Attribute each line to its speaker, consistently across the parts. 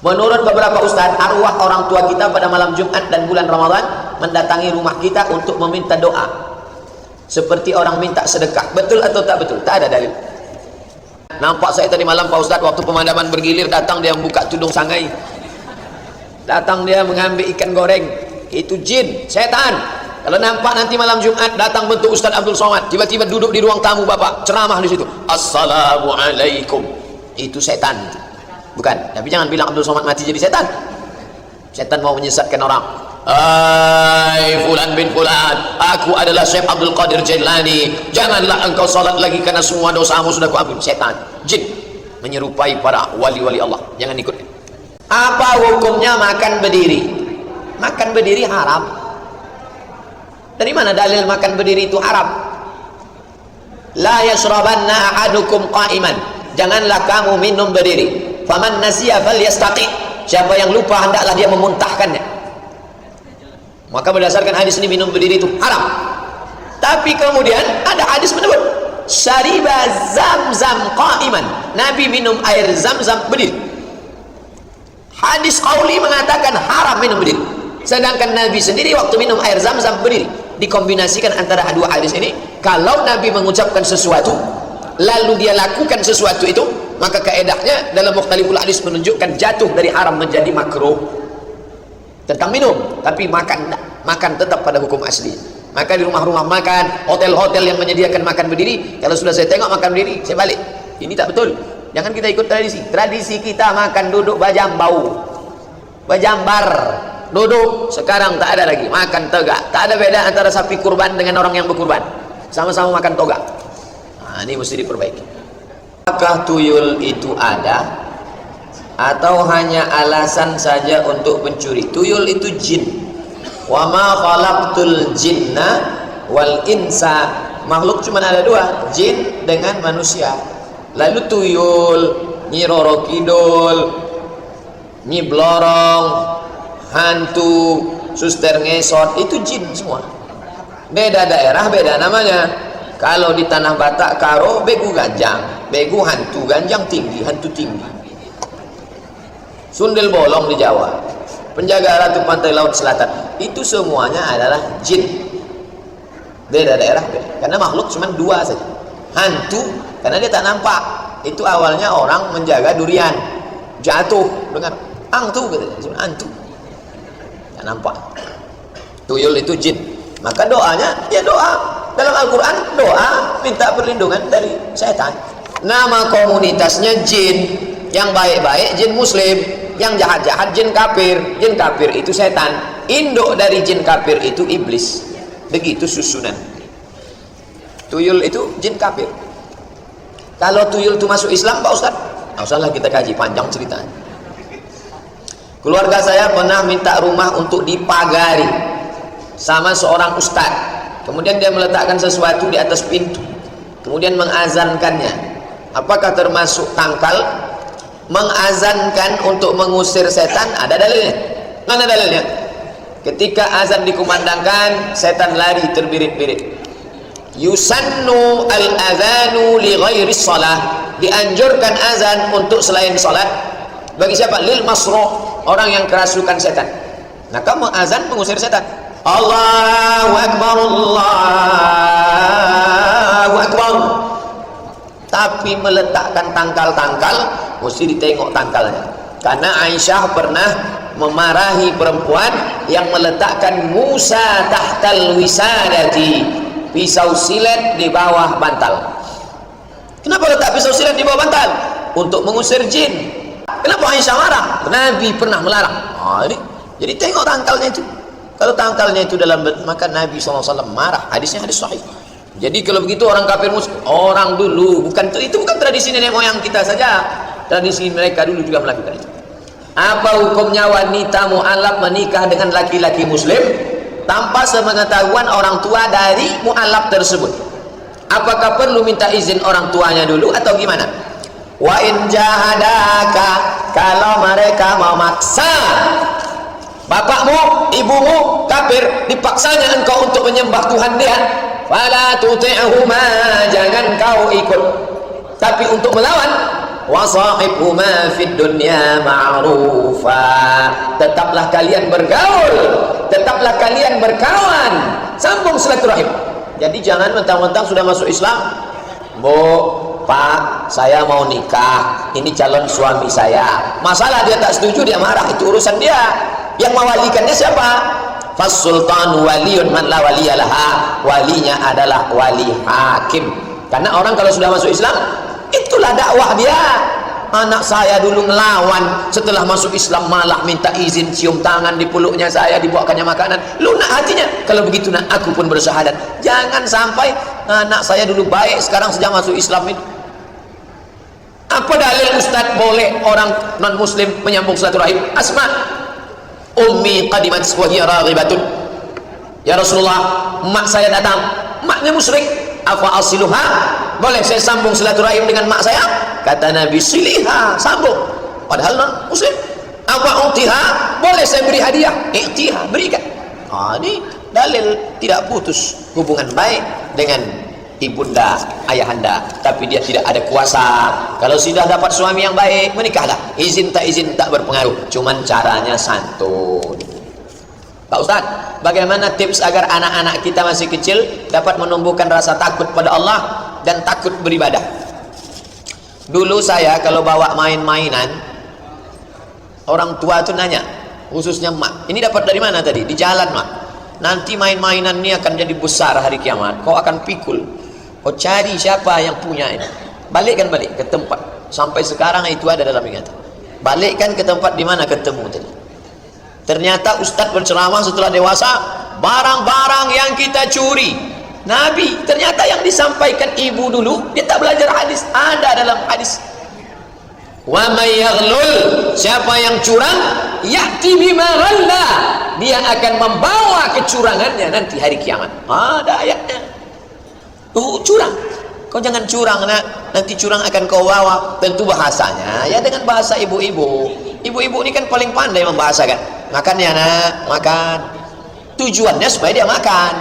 Speaker 1: Menurut beberapa ustaz, arwah orang tua kita pada malam Jumat dan bulan Ramadan mendatangi rumah kita untuk meminta doa, seperti orang minta sedekah. Betul atau tak betul? Tak ada dalil. Nampak saya tadi malam Pak Ustaz, waktu pemadaman bergilir, datang dia membuka tudung sangai, datang dia mengambil ikan goreng. Itu jin, setan. Kalau nampak nanti malam Jumat datang bentuk Ustaz Abdul Somad, tiba-tiba duduk di ruang tamu Bapak, ceramah di situ, Assalamualaikum, itu setan. Bukan, tapi jangan bilang Abdul Somad mati jadi setan. Setan mau menyesatkan orang. Hai Fulan bin Fulan, aku adalah Syekh Abdul Qadir Jailani, janganlah engkau salat lagi karena semua dosamu sudah kuampuni. Setan, jin menyerupai para wali-wali Allah, jangan ikut. Apa hukumnya makan berdiri? Makan berdiri haram. Dari mana dalil makan berdiri itu haram? La yashrabanna ahadukum qa'iman, janganlah kamu minum berdiri. Faman nasiya falyastaqi, siapa yang lupa hendaklah dia memuntahkannya. Maka berdasarkan hadis ini minum berdiri itu haram. Tapi kemudian ada hadis menyebut syariba zamzam qa'iman, Nabi minum air zamzam berdiri. Hadis qauli mengatakan haram minum berdiri, sedangkan Nabi sendiri waktu minum air zamzam berdiri. Dikombinasikan antara dua hadis ini, kalau Nabi mengucapkan sesuatu lalu dia lakukan sesuatu itu, maka kaedahnya dalam mukhtaliful hadis menunjukkan jatuh dari haram menjadi makruh. Tentang minum, tapi makan tetap pada hukum asli. Maka di rumah-rumah makan, hotel-hotel yang menyediakan makan berdiri, kalau sudah saya tengok makan berdiri, saya balik. Ini tak betul. Jangan kita ikut tradisi. Tradisi kita makan duduk bajambau, bajambar, duduk. Sekarang tak ada lagi, makan tegak. Tak ada beda antara sapi kurban dengan orang yang berkurban, sama-sama makan toga. Nah, ini mesti diperbaiki. Apakah tuyul itu ada atau hanya alasan saja untuk mencuri? Tuyul itu jin. Wa ma khalaqtul jinna wal insa, makhluk cuma ada dua, jin dengan manusia. Lalu tuyul, Nyi Roro Kidul, Nyi Blorong, hantu, suster ngesot, itu jin semua. Beda daerah beda namanya. Kalau di Tanah Batak karo begu ganjang, begu hantu ganjang tinggi, hantu tinggi. Sundel bolong di Jawa, penjaga ratu pantai laut selatan, itu semuanya adalah jin. Beda daerah beda, karena makhluk cuma dua saja. Hantu karena dia tak nampak, itu awalnya orang menjaga durian, jatuh dengan hantu, hantu tak nampak. Tuyul itu jin. Maka doanya ya doa dalam Al-Quran, doa minta perlindungan dari setan. Nama komunitasnya jin, yang baik-baik jin muslim, yang jahat-jahat jin kafir. Jin kafir itu setan, induk dari jin kafir itu iblis. Begitu susunan. Tuyul itu jin kafir. Kalau tuyul itu masuk Islam Pak Ustaz, nah, usahlah kita kaji, panjang ceritanya. Keluarga saya pernah minta rumah untuk dipagari sama seorang ustaz. Kemudian dia meletakkan sesuatu di atas pintu, kemudian mengazankannya. Apakah termasuk tangkal? Mengazankan untuk mengusir setan ada dalilnya. Mana dalilnya? Ketika azan dikumandangkan, setan lari terbirit-birit. Yusannu al-adhanu li ghairi shalah, dianjurkan azan untuk selain salat. Bagi siapa? Lil masruh, orang yang kerasukan setan. Nah, kamu azan mengusir setan. Allahu Akbar, Allahu Akbar. Tapi meletakkan tangkal-tangkal, mesti ditengok tangkalnya. Karena Aisyah pernah memarahi perempuan yang meletakkan Musa tahtal wisadati, pisau silet di bawah bantal. Kenapa letak pisau silet di bawah bantal? Untuk mengusir jin. Kenapa Aisyah marah? Nabi pernah melarang. Ini jadi tengok tangkalnya itu. Kalau tangkalnya itu dalam, maka Nabi SAW marah. Hadisnya hadis sahih. Jadi kalau begitu orang kafir orang dulu, itu bukan tradisi nenek moyang kita saja. Tradisi mereka dulu juga melakukan itu. Apa hukumnya wanita mu'alaf menikah dengan laki-laki muslim tanpa sepengetahuan orang tua dari mu'alaf tersebut? Apakah perlu minta izin orang tuanya dulu atau gimana? Wa in jahadaka, kalau mereka mau maksa, bapakmu, ibumu kafir, dipaksanya engkau untuk menyembah Tuhan dia, fala tuti'huma, jangan kau ikut. Tapi untuk melawan, wa sahibhuma fid dunya ma'ruf, ma'rufa. Tetaplah kalian bergaul, tetaplah kalian berkawan, sambung silaturahim. Jadi jangan mentang-mentang sudah masuk Islam, Bu, Pak, saya mau nikah, ini calon suami saya. Masalah dia tak setuju, dia marah, itu urusan dia. Yang mewalikannya siapa? Fas-sultanu waliyun man la waliyalaha. Walinya adalah wali hakim. Karena orang kalau sudah masuk Islam, itulah dakwah dia. Anak saya dulu ngelawan, setelah masuk Islam malah minta izin cium tangan di peluknya saya, dibawakannya makanan. Lunak hatinya. Kalau begitu nak, aku pun bersyahadat. Jangan sampai anak saya dulu baik, sekarang sejak masuk Islam itu. Apa dalil Ustaz boleh orang non muslim menyambung silaturahim? Asma, ummi qadimat wa hiya raghibatun. Ya Rasulullah, mak saya datang, maknya musyrik. Afa asiluha, boleh saya sambung silaturahim dengan mak saya? Kata Nabi, siliha, sambung. Padahal non muslim. Apa utiha, boleh saya beri hadiah? Iktiha, berikan. Ini dalil tidak putus hubungan baik dengan ibunda, ayahanda, tapi dia tidak ada kuasa. Kalau sudah dapat suami yang baik, menikahlah. Izin tak berpengaruh, cuman caranya santun. Pak Ustaz, bagaimana tips agar anak-anak kita masih kecil dapat menumbuhkan rasa takut pada Allah dan takut beribadah? Dulu saya kalau bawa main-mainan, orang tua itu nanya, khususnya mak, ini dapat dari mana tadi? Di jalan, mak. Nanti main-mainan ini akan jadi besar hari kiamat, kau akan pikul. Kau cari siapa yang punya ini. Balikkan balik ke tempat. Sampai sekarang itu ada dalam ingatan. Balikkan ke tempat di mana ketemu tadi. Ternyata Ustadz berceramah setelah dewasa, barang-barang yang kita curi, Nabi, ternyata yang disampaikan ibu dulu, dia tak belajar hadis, ada dalam hadis. Wa may yaghlul, siapa yang curang, ya'ti bima ghalla, dia akan membawa kecurangannya nanti hari kiamat. Ada ayatnya. Curang, kau jangan curang, nanti curang akan kau bawa. Tentu bahasanya ya dengan bahasa ibu-ibu. Ibu-ibu ini kan paling pandai membahasakan. Makan ya nak, makan. Tujuannya supaya dia makan,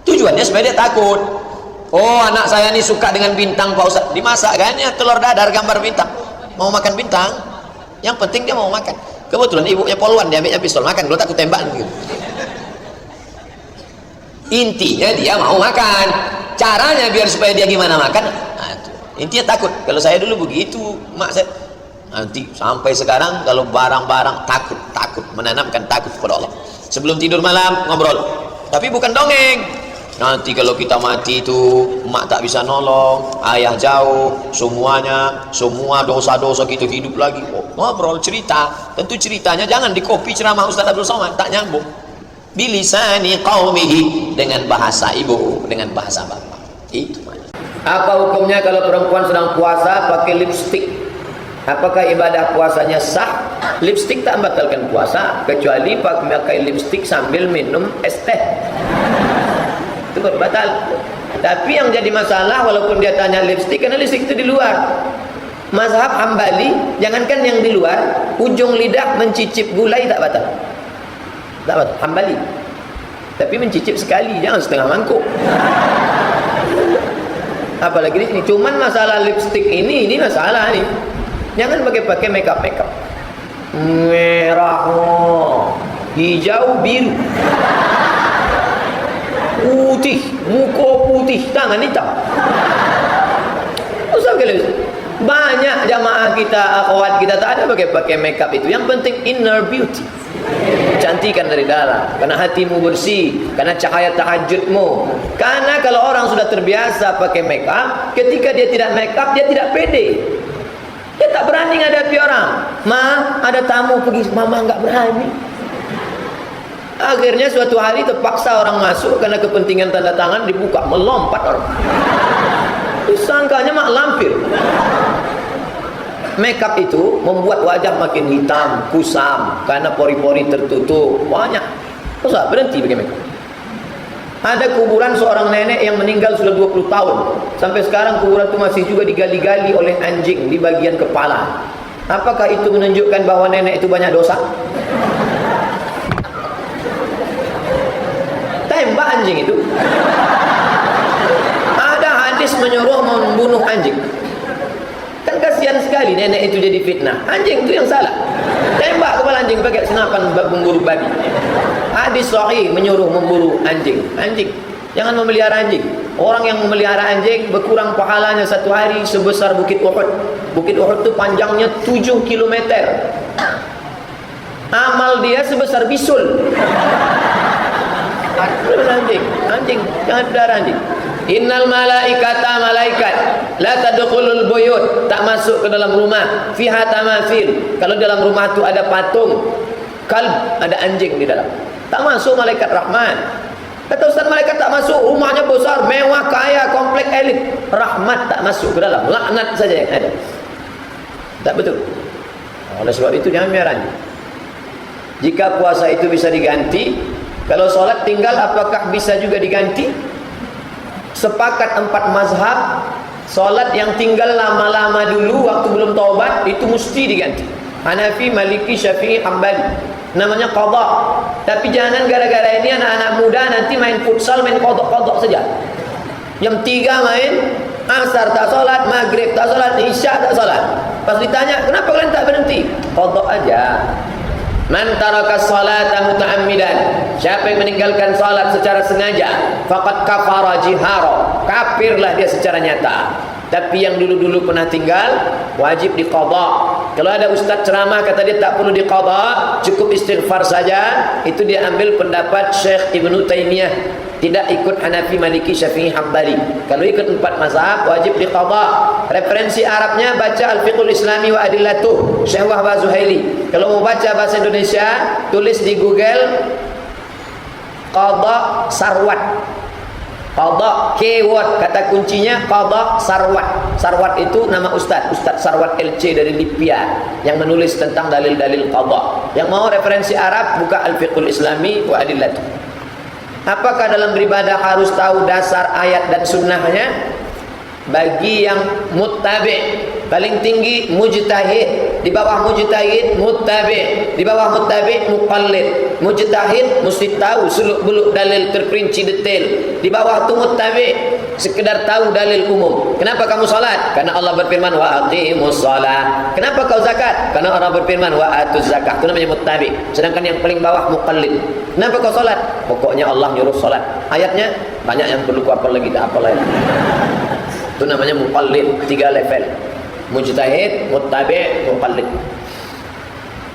Speaker 1: tujuannya supaya dia takut. Oh, anak saya ini suka dengan bintang Pak Ustaz, dimasak kan ya telur dadar gambar bintang. Mau makan bintang, yang penting dia mau makan. Kebetulan ibunya poluan, dia ambilnya pistol, makan kalau takut tembak gitu. Intinya dia mau makan. Caranya biar supaya dia gimana makan, intinya takut. Kalau saya dulu begitu, mak saya. Nanti sampai sekarang kalau barang-barang takut, menanamkan takut kepada Allah. Sebelum tidur malam ngobrol, tapi bukan dongeng. Nanti kalau kita mati itu emak tak bisa nolong, ayah jauh, semua dosa-dosa kita hidup lagi. Ngobrol, cerita. Tentu ceritanya jangan dikopi ceramah Ustaz Abdul Somad, tak nyambung. Bilisani qaumihi, dengan bahasa ibu, dengan bahasa bapak. Itu mana. Apa hukumnya kalau perempuan sedang puasa pakai lipstik? Apakah ibadah puasanya sah? Lipstik tak membatalkan puasa, kecuali pakai lipstik sambil minum es teh. Itu batal. Tapi yang jadi masalah, walaupun dia tanya lipstik, karena lipstik itu di luar. Mazhab Hambali, jangankan yang di luar, ujung lidah mencicip gulai tak batal. Tak batal, Hambali. Tapi mencicip sekali, jangan setengah mangkuk. Apalagi di sini. Cuman masalah lipstik ini masalah nih. Jangan pakai makeup. Merah, hijau, biru, putih, muka putih, tangan hitam. Usah kali. Banyak jamaah kita, akhwat kita tak ada pakai makeup itu. Yang penting inner beauty. Cantikan dari dalam, karena hatimu bersih, karena cahaya tahajudmu. Karena kalau orang sudah terbiasa pakai makeup, ketika dia tidak makeup, dia tidak pede. Dia tak berani menghadapi orang. Ma, ada tamu pergi, mama enggak berani. Akhirnya suatu hari terpaksa orang masuk karena kepentingan tanda tangan, dibuka, melompat orang. Disangkanya mak lampir. Makeup itu membuat wajah makin hitam, kusam, karena pori-pori tertutup. Banyak. Usah berhenti pakai makeup. Ada kuburan seorang nenek yang meninggal sudah 20 tahun. Sampai sekarang kuburan itu masih juga digali-gali oleh anjing di bagian kepala. Apakah itu menunjukkan bahwa nenek itu banyak dosa? Tembak anjing itu. Ada hadis menyuruh membunuh anjing. Kan kasihan sekali nenek itu jadi fitnah. Anjing itu yang salah. Tembak kenapa memburu babi? Hadis sahih menyuruh memburu anjing. Jangan memelihara anjing. Orang yang memelihara anjing berkurang pahalanya satu hari sebesar Bukit Uhud. Bukit Uhud itu panjangnya 7 kilometer. Amal dia sebesar bisul. Anjing, jangan pelihara anjing. Innal malaikata, malaikat la tadkhulul buyut, tak masuk ke dalam rumah. Fiha tamathil, kalau dalam rumah itu ada patung kalb, ada anjing di dalam, tak masuk malaikat Rahman. Kata Ustaz, malaikat tak masuk, rumahnya besar, mewah, kaya, komplek elit, rahmat tak masuk ke dalam, laknat saja yang ada. Tak betul. Oleh sebab itu jangan biar anjing. Jika puasa itu bisa diganti, kalau sholat tinggal apakah bisa juga diganti? Sepakat 4 mazhab, sholat yang tinggal lama-lama dulu waktu belum taubat itu mesti diganti. Hanafi, Maliki, Syafi'i, Hambali, namanya qadha. Tapi jangan gara-gara ini anak-anak muda nanti main futsal, main kodok-kodok saja. Yang 3 main asar tak sholat, maghrib tak sholat, isya tak sholat. Pas ditanya kenapa kalian tak berhenti, kodok aja. Man taraka salata muta'ammidan, siapa yang meninggalkan salat secara sengaja, faqad kafara jihara, kafirlah dia secara nyata. Tapi yang dulu-dulu pernah tinggal wajib diqadha. Kalau ada ustaz ceramah kata dia tak perlu diqadha, cukup istighfar saja, itu dia ambil pendapat Syekh Ibnu Taimiyah, tidak ikut Hanafi, Maliki, Syafi'i, Hambali. Kalau ikut 4 mazhab wajib diqadha. Referensi Arabnya baca Al-Fiqhul Islami wa Adillatuh, Syekh Wahbah Zuhaili. Kalau mau baca bahasa Indonesia, tulis di Google qadha sarwat. Qadha, keyword, kata kuncinya qadha sarwat. Sarwat itu nama Ustaz Sarwat LC dari Lipia yang menulis tentang dalil-dalil qadha. Yang mau referensi Arab buka Al-Fiqhul Islami wa Adillatuh. Apakah dalam beribadah harus tahu dasar ayat dan sunnahnya? Bagi yang muttabi, paling tinggi mujtahid, di bawah mujtahid muttabi, di bawah muttabi muqallid. Mujtahid mesti tahu seluk-beluk dalil terperinci detail, di bawah itu muttabi sekedar tahu dalil umum. Kenapa kamu salat? Karena Allah berfirman wa aqimus shalah. Kenapa kau zakat? Karena Allah berfirman wa atuz zakat. Itu namanya muttabi. Sedangkan yang paling bawah muqallid. Kenapa kau salat? Pokoknya Allah nyuruh salat. Ayatnya banyak yang perlu ku hafal lagi, tak hafal lagi. Itu namanya muqallid, 3 level. Mujtahid, muttabi', muqallid.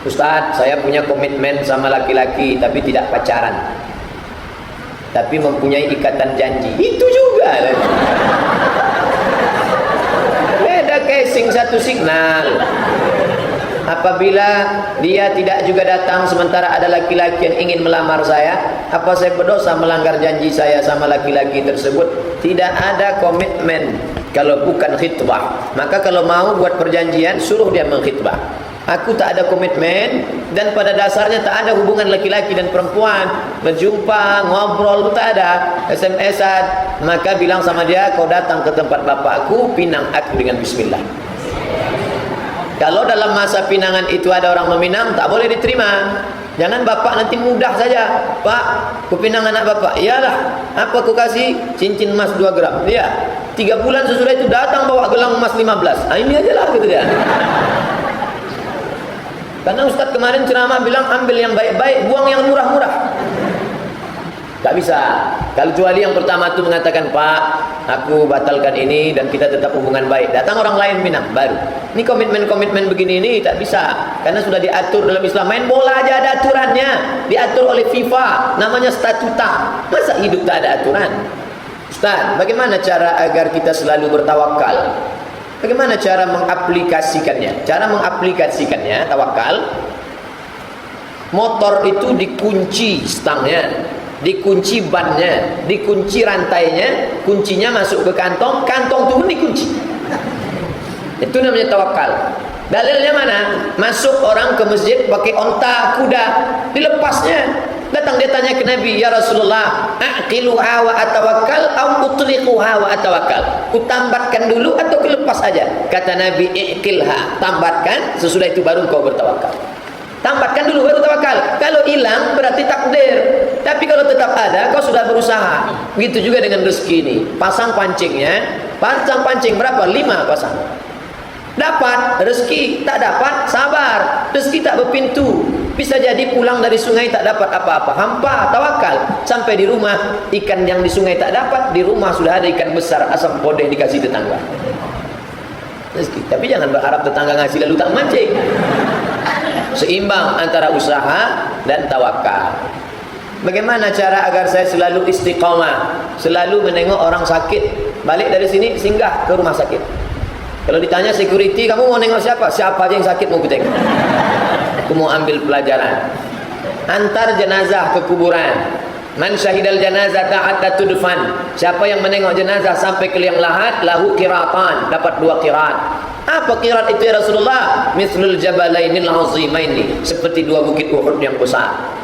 Speaker 1: Ustaz, saya punya komitmen sama laki-laki tapi tidak pacaran, tapi mempunyai ikatan janji. Itu juga beda casing, satu signal. Apabila dia tidak juga datang sementara ada laki-laki yang ingin melamar saya, apa saya berdosa melanggar janji saya sama laki-laki tersebut? Tidak ada komitmen kalau bukan khitbah. Maka kalau mau buat perjanjian, suruh dia mengkhitbah. Aku tak ada komitmen, dan pada dasarnya tak ada hubungan laki-laki dan perempuan, berjumpa, ngobrol, tak ada, SMS-an. Maka bilang sama dia, kau datang ke tempat bapakku, pinang aku dengan bismillah. Kalau dalam masa pinangan itu ada orang meminang, tak boleh diterima. Jangan bapak nanti mudah saja, Pak, ku pinang anak bapak. Iyalah, apa ku kasih? Cincin emas 2 gram. Iya, 3 bulan sesudah itu datang bawa gelang emas 15. Ini aja lah gitu dia. Karena Ustaz kemarin ceramah bilang ambil yang baik-baik, buang yang murah-murah. Tak bisa. Kecuali yang pertama itu mengatakan, Pak, aku batalkan ini dan kita tetap hubungan baik. Datang orang lain minang, baru. Ini komitmen-komitmen begini ini tak bisa. Karena sudah diatur dalam Islam. Main bola aja ada aturannya. Diatur oleh FIFA. Namanya statuta. Masa hidup tak ada aturan? Ustaz, bagaimana cara agar kita selalu bertawakal? Bagaimana cara mengaplikasikannya? Cara mengaplikasikannya, tawakal. Motor itu dikunci stangnya, dikunci bannya, dikunci rantainya, kuncinya masuk ke kantong, kantong itu pun dikunci. Itu namanya tawakal. Dalilnya mana? Masuk orang ke masjid pakai onta kuda, dilepasnya. Datang dia tanya ke Nabi, ya Rasulullah, aqiluha wa atawakkal au utliquha wa atawakkal. Ku tambatkan dulu atau ku lepas aja? Kata Nabi, iqilha, tambatkan, sesudah itu baru kau bertawakal. Tambatkan dulu baru tawakal. Kalau hilang berarti takdir. Tapi kalau tetap ada, kau sudah berusaha. Begitu juga dengan rezeki ini. Pasang pancingnya, pasang pancing berapa? 5 pasang. Dapat rezeki, tak dapat sabar. Rezeki tak berpintu. Bisa jadi pulang dari sungai tak dapat apa-apa, hampa, tawakal. Sampai di rumah, ikan yang di sungai tak dapat, di rumah sudah ada ikan besar, asam podeh dikasih tetangga. Tapi jangan berharap tetangga ngasih lalu tak mancing. Seimbang antara usaha dan tawakal. Bagaimana cara agar saya selalu istiqamah, selalu menengok orang sakit, balik dari sini singgah ke rumah sakit. Kalau ditanya security, kamu mau nengok siapa? Siapa aja yang sakit mau kutengok. Aku mau ambil pelajaran. Antar jenazah ke kuburan. Man syahidal janazah hatta tudfan. Siapa yang menengok jenazah sampai ke liang lahat, lahu qiratan, dapat 2 qirat. Apa qirat itu ya Rasulullah? Mithlul jabalainil azimaini, seperti 2 bukit Uhud yang besar.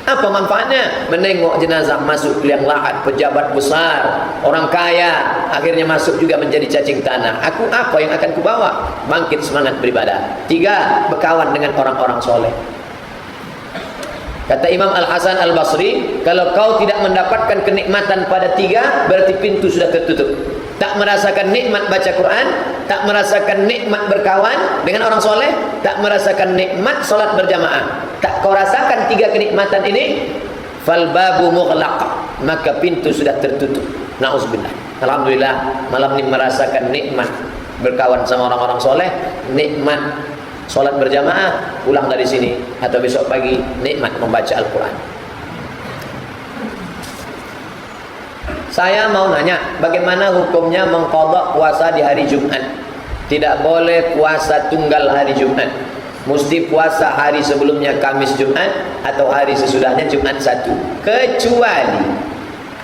Speaker 1: Apa manfaatnya? Menengok jenazah masuk liang lahat, pejabat besar, orang kaya, akhirnya masuk juga menjadi cacing tanah. Aku apa yang akan kubawa? Bangkit semangat beribadah. 3, berkawan dengan orang-orang soleh. Kata Imam Al-Hasan Al-Basri, kalau kau tidak mendapatkan kenikmatan pada 3, berarti pintu sudah tertutup. Tak merasakan nikmat baca Quran, tak merasakan nikmat berkawan dengan orang soleh, tak merasakan nikmat solat berjamaah. Tak kau rasakan 3 kenikmatan ini, fal babu mughlaq, maka pintu sudah tertutup. Nauzubillah. Alhamdulillah malam ini merasakan nikmat berkawan sama orang-orang soleh, nikmat solat berjamaah, pulang dari sini atau besok pagi nikmat membaca Al-Quran. Saya mau nanya, bagaimana hukumnya mengqadha puasa di hari Jumat? Tidak boleh puasa tunggal hari Jumat. Mesti puasa hari sebelumnya Kamis Jumat atau hari sesudahnya Jumat 1. Kecuali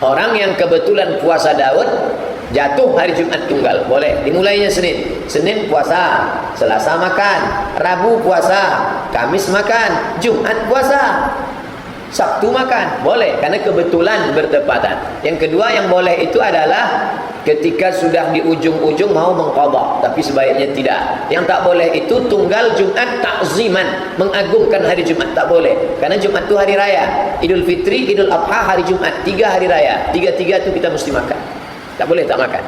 Speaker 1: orang yang kebetulan puasa Daud jatuh hari Jumat tunggal, boleh. Dimulainya Senin. Senin puasa, Selasa makan, Rabu puasa, Kamis makan, Jumat puasa, Sabtu makan, boleh, karena kebetulan bertepatan. Yang kedua yang boleh itu adalah ketika sudah di ujung-ujung mau mengqadha, tapi sebaiknya tidak. Yang tak boleh itu tunggal Jumat takziman, mengagungkan hari Jumat, tak boleh. Karena Jumat itu hari raya, Idul Fitri, Idul Adha, hari Jumat, 3 hari raya. 3-3 itu kita mesti makan. Tak boleh tak makan.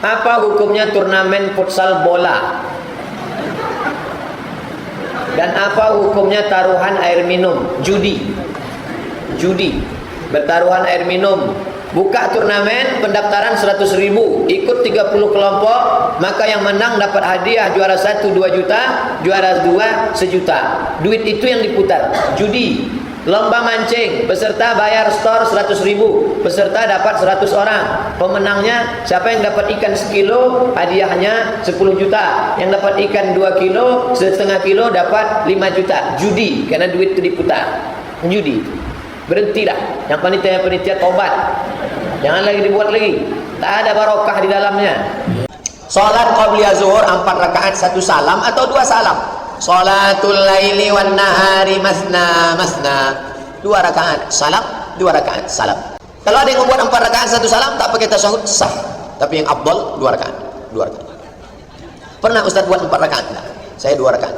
Speaker 1: Apa hukumnya turnamen futsal bola? Dan apa hukumnya taruhan air minum? Judi. Bertaruhan air minum. Buka turnamen, pendaftaran 100.000, ikut 30 kelompok, maka yang menang dapat hadiah, juara 1 2 juta, juara 2 1 juta. Duit itu yang diputar. Judi. Lomba mancing, peserta bayar store 100.000, peserta dapat 100 orang. Pemenangnya siapa yang dapat ikan 1 kilo, hadiahnya 10 juta. Yang dapat ikan 2 kilo, setengah kilo dapat 5 juta. Judi, karena duit itu diputar. Judi. Berhentilah. Yang panitia tobat. Jangan lagi dibuat lagi. Tak ada barokah di dalamnya. Salat qabliyah zuhur 4 rakaat 1 salam atau 2 salam. Salatul laili wan nahari masna 2 rakaat salam, 2 rakaat salam. Kalau ada yang membuat 4 rakaat 1 salam tak pakai tasyahud sah. Tapi yang afdal 2 rakaat. Pernah Ustaz buat 4 rakaat? Enggak. Saya 2 rakaat.